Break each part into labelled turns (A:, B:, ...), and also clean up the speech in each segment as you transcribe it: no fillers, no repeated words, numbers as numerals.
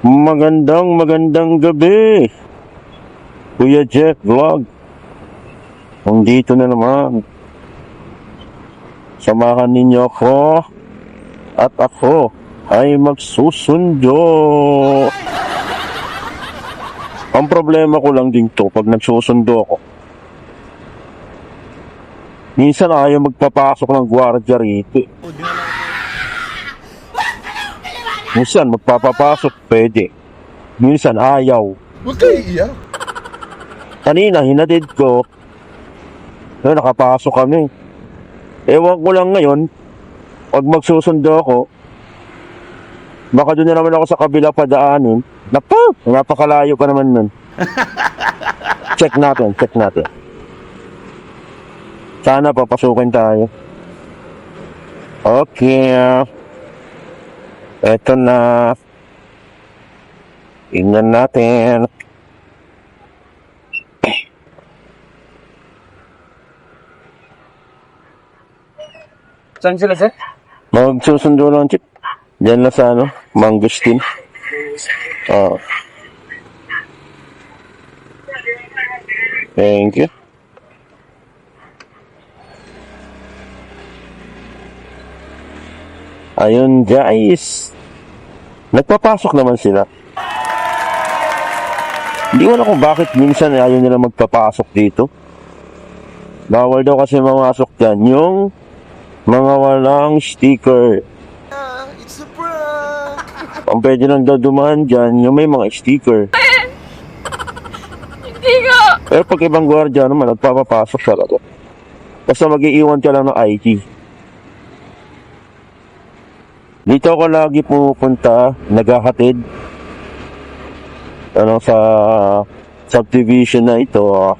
A: Magandang gabi, Kuya Jeff Vlog. Nandito na naman. Samahan ninyo ako at ako ay magsusundo. Ang problema ko lang din to pag nagsusundo ako. Minsan ayaw magpapasok ng gwardiya rito. Minsan magpapapasok, pwede. Minsan ayaw.
B: Huwag kayo iiyak.
A: Kanina, hinatid ko. Nakapasok kami. Ewan ko lang ngayon, pag magsusundo ako, baka doon na naman ako sa kabila padaanin. Napakalayo pa naman nun. Check natin. Sana papasukin tayo. Okay. Eto na. Tingnan natin.
C: Saan sila, sir?
A: Magsusundo lang, chip. Diyan na sa Mangustin. Thank you. Ayun, guys. Nagpapasok naman sila. Hindi ko alam kung bakit minsan ayaw nila magpapasok dito. Bawal daw kasi mamasok dyan yung mga walang sticker.
B: It's a prank!
A: Ang pwede lang daw dumaan dyan yung may mga sticker.
D: Hindi ko!
A: Pero pag ibang gwardiya naman, nagpapapasok talaga. Basta mag-iiwan ka lang ng ID. Dito ako lagi pumupunta, naghahatid. Sa subdivision na ito.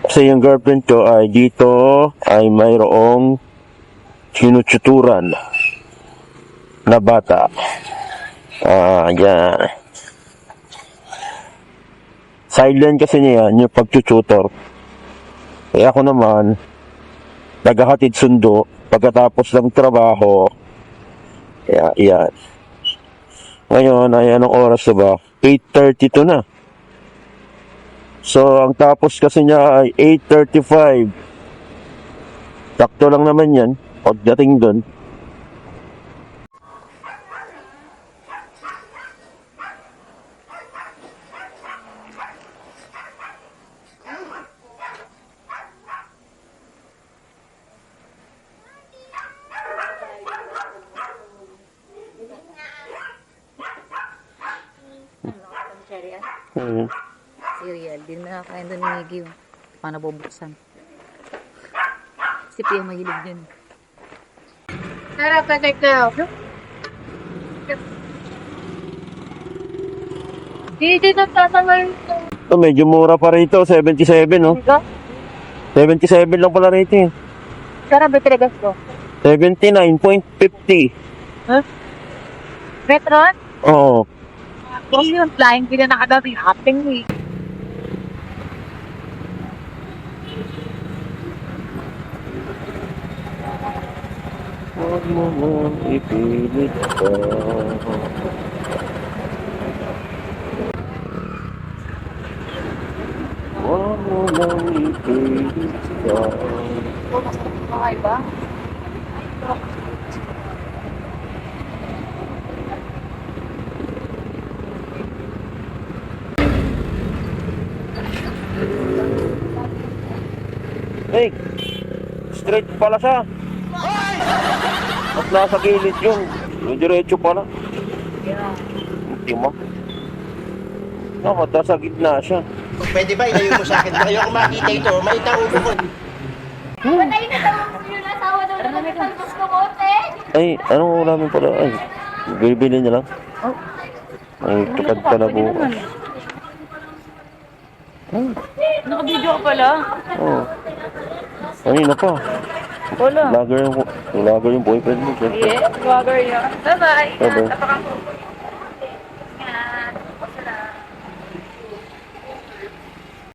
A: Kasi yung girlfriend ko ay dito ay mayroong sinututuran na bata. Yan. Silent kasi niya yung pagtututor. Kaya ako naman, naghahatid sundo pagkatapos ng trabaho. Kaya, yan. Ngayon, ay anong oras na ba? 8:32 na. So, ang tapos kasi niya ay 8:35. Sakto lang naman yan. Pagdating doon.
D: Cereal, din na kakain doon ni Miggy. Paano bubuksan? Si Pia mahilig din.
E: Sarap ka na. Hindi nagtatangal ito.
A: Ito, medyo mura pa rito. 77, no? 77 lang pala rito, eh.
E: Sarap ba talaga ito?
A: 79.50.
E: Huh? Metron?
A: Oo.
E: Kung yung flying, hindi na nakadami. Hapting week.
A: Huwag mo nang ipilit ka. Huwag mo nang ipilit ka.
E: Okay ba?
A: Hey! Straight pala siya. At nasa gilid yun. Yung diretso pala. Hindi mo. Nasa gitna siya.
B: Pwede ba ilayo mo sa akin? Ayoko makita ito. Maita ulo ko.
D: Patay na daw yung asawa daw na nagtalbos ko kote!
A: Ay, anong ulamin pala? Ay, bibili niya lang. Ay, tukad ka na bukas.
D: Naka-video ka pala?
A: Oo. Kanina pa.
D: Wala.
A: Vlogger yung boyfriend mo.
D: Yeah, vlogger yun. Bye-bye.
A: Bye-bye.
D: Ingat, tapos ako.